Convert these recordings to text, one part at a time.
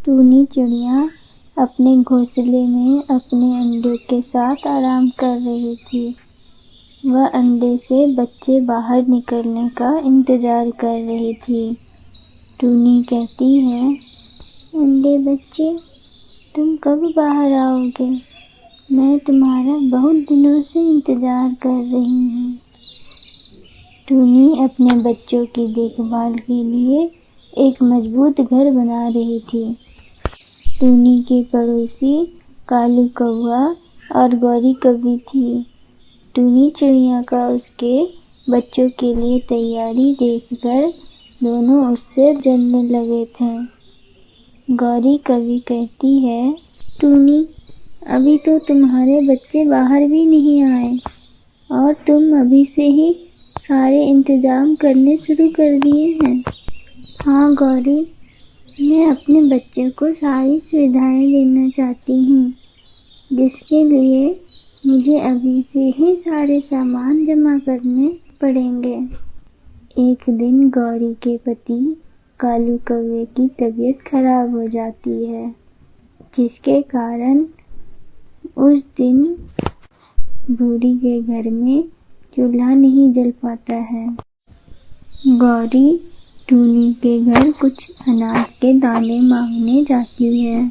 टूनी चिड़िया अपने घोंसले में अपने अंडे के साथ आराम कर रही थी। वह अंडे से बच्चे बाहर निकलने का इंतजार कर रही थी। टूनी कहती है, अंडे बच्चे, तुम कब बाहर आओगे? मैं तुम्हारा बहुत दिनों से इंतजार कर रही हूँ। टूनी अपने बच्चों की देखभाल के लिए एक मजबूत घर बना रही थी। टूनी के पड़ोसी कालू कौआ और गौरी कौवी थी। टूनी चिड़िया का उसके बच्चों के लिए तैयारी देखकर दोनों उससे जलने लगे थे। गौरी कौवी कहती है, टूनी, अभी तो तुम्हारे बच्चे बाहर भी नहीं आए और तुम अभी से ही सारे इंतजाम करने शुरू कर दिए हैं। हाँ गौरी, मैं अपने बच्चों को सारी सुविधाएं देना चाहती हूँ, जिसके लिए मुझे अभी से ही सारे सामान जमा करने पड़ेंगे। एक दिन गौरी के पति कालू कौवे की तबीयत खराब हो जाती है, जिसके कारण उस दिन भूरी के घर में चूल्हा नहीं जल पाता है। गौरी टूनी के घर कुछ अनाज के दाने मांगने जाती है।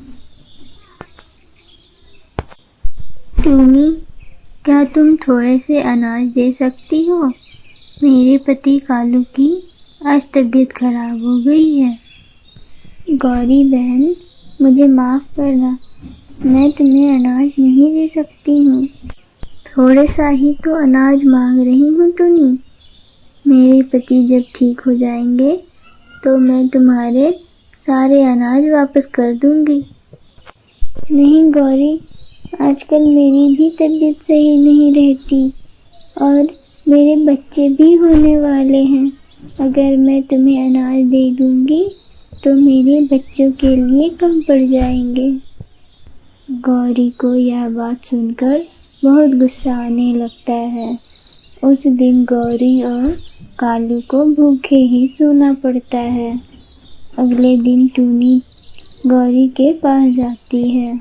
टूनी, क्या तुम थोड़े से अनाज दे सकती हो? मेरे पति कालू की आज तबीयत खराब हो गई है। गौरी बहन, मुझे माफ करना, मैं तुम्हें अनाज नहीं दे सकती हूँ। थोड़ा सा ही तो अनाज मांग रही हूँ टूनी। मेरे पति जब ठीक हो जाएंगे तो मैं तुम्हारे सारे अनाज वापस कर दूंगी। नहीं गौरी, आजकल मेरी भी तबीयत सही नहीं रहती और मेरे बच्चे भी होने वाले हैं। अगर मैं तुम्हें अनाज दे दूंगी तो मेरे बच्चों के लिए कम पड़ जाएंगे। गौरी को यह बात सुनकर बहुत गुस्सा आने लगता है। उस दिन गौरी और कालू को भूखे ही सोना पड़ता है। अगले दिन टूनी गौरी के पास जाती है।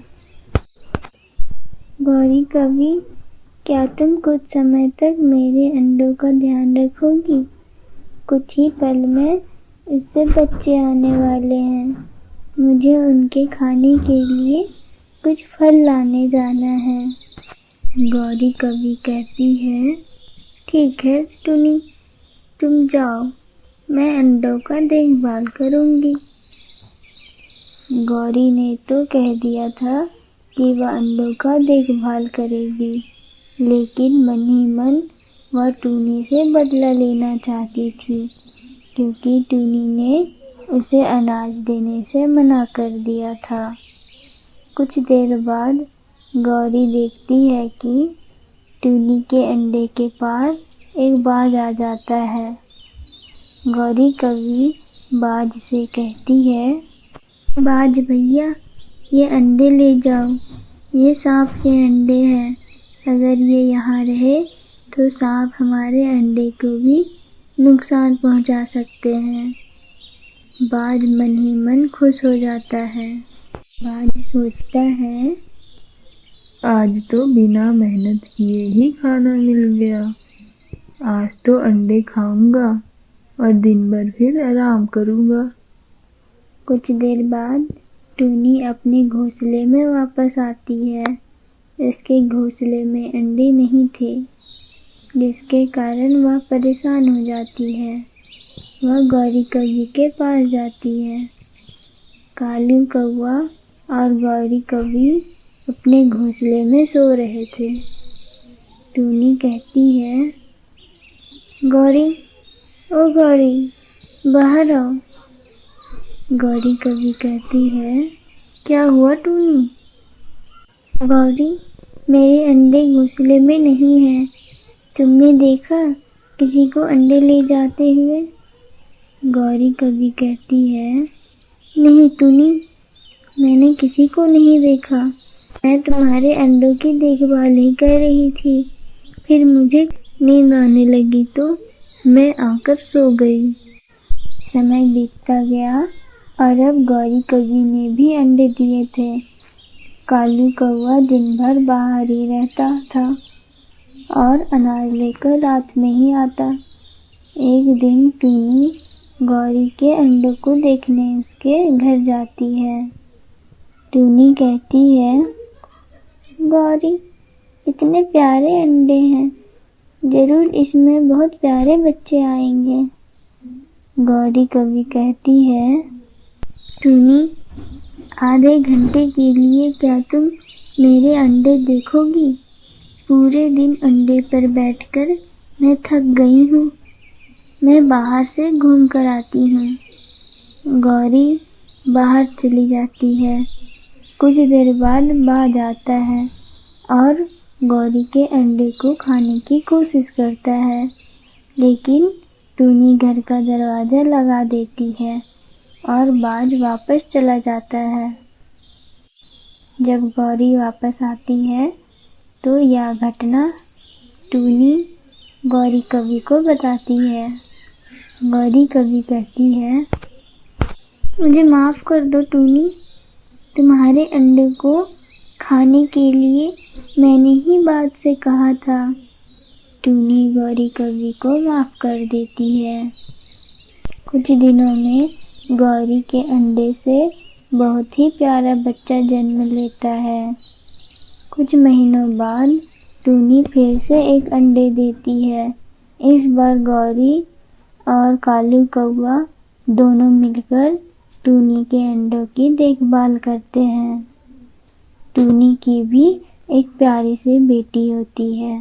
गौरी कौवी, क्या तुम कुछ समय तक मेरे अंडों का ध्यान रखोगी? कुछ ही पल में इससे बच्चे आने वाले हैं। मुझे उनके खाने के लिए कुछ फल लाने जाना है। गौरी कौवी कहती है, ठीक है टूनी, तुम जाओ, मैं अंडों का देखभाल करूंगी। गौरी ने तो कह दिया था कि वह अंडों का देखभाल करेगी, लेकिन मन ही मन वह टूनी से बदला लेना चाहती थी, क्योंकि टूनी ने उसे अनाज देने से मना कर दिया था। कुछ देर बाद गौरी देखती है कि टूनी के अंडे के पास एक बाज आ जाता है। गौरी कौवी बाज से कहती है, बाज भैया, ये अंडे ले जाओ, ये सांप के अंडे हैं। अगर ये यहाँ रहे तो सांप हमारे अंडे को भी नुकसान पहुँचा सकते हैं। बाज मन ही मन खुश हो जाता है। बाज सोचता है, आज तो बिना मेहनत किए ही खाना मिल गया। आज तो अंडे खाऊंगा और दिन भर फिर आराम करूंगा। कुछ देर बाद टूनी अपने घोंसले में वापस आती है। उसके घोंसले में अंडे नहीं थे, जिसके कारण वह परेशान हो जाती है। वह गौरी कौवी के पास जाती है। कालू कौवा और गौरी कौवी अपने घोंसले में सो रहे थे। टूनी कहती है, गौरी, ओ गौरी, बाहर आओ। गौरी कौवी कहती है, क्या हुआ टूनी? गौरी, मेरे अंडे घोंसले में नहीं हैं। तुमने देखा किसी को अंडे ले जाते हुए? गौरी कौवी कहती है, नहीं टूनी, मैंने किसी को नहीं देखा। मैं तुम्हारे अंडों की देखभाल ही कर रही थी। फिर मुझे नींद आने लगी तो मैं आकर सो गई। समय बीतता गया और अब गौरी कौवी ने भी अंडे दिए थे। कालू कौवा दिन भर बाहर ही रहता था और अनाज लेकर रात में ही आता। एक दिन टूनी गौरी के अंडों को देखने उसके घर जाती है। टूनी कहती है, गौरी, इतने प्यारे अंडे हैं, जरूर इसमें बहुत प्यारे बच्चे आएंगे। गौरी कौवी कहती है, टूनी, आधे घंटे के लिए क्या तुम मेरे अंडे देखोगी? पूरे दिन अंडे पर बैठकर मैं थक गई हूँ। मैं बाहर से घूम कर आती हूँ। गौरी बाहर चली जाती है। कुछ देर बाद बाज आता है और गौरी के अंडे को खाने की कोशिश करता है, लेकिन टूनी घर का दरवाज़ा लगा देती है और बाज वापस चला जाता है। जब गौरी वापस आती है तो यह घटना टूनी गौरी कौवी को बताती है। गौरी कौवी कहती है, मुझे माफ़ कर दो टूनी, तुम्हारे अंडे को खाने के लिए मैंने ही बाज से कहा था। टूनी गौरी कौवी को माफ़ कर देती है। कुछ दिनों में गौरी के अंडे से बहुत ही प्यारा बच्चा जन्म लेता है। कुछ महीनों बाद टूनी फिर से एक अंडे देती है। इस बार गौरी और कालू कौवा दोनों मिलकर टूनी के अंडों की देखभाल करते हैं। टूनी की भी एक प्यारी सी बेटी होती है।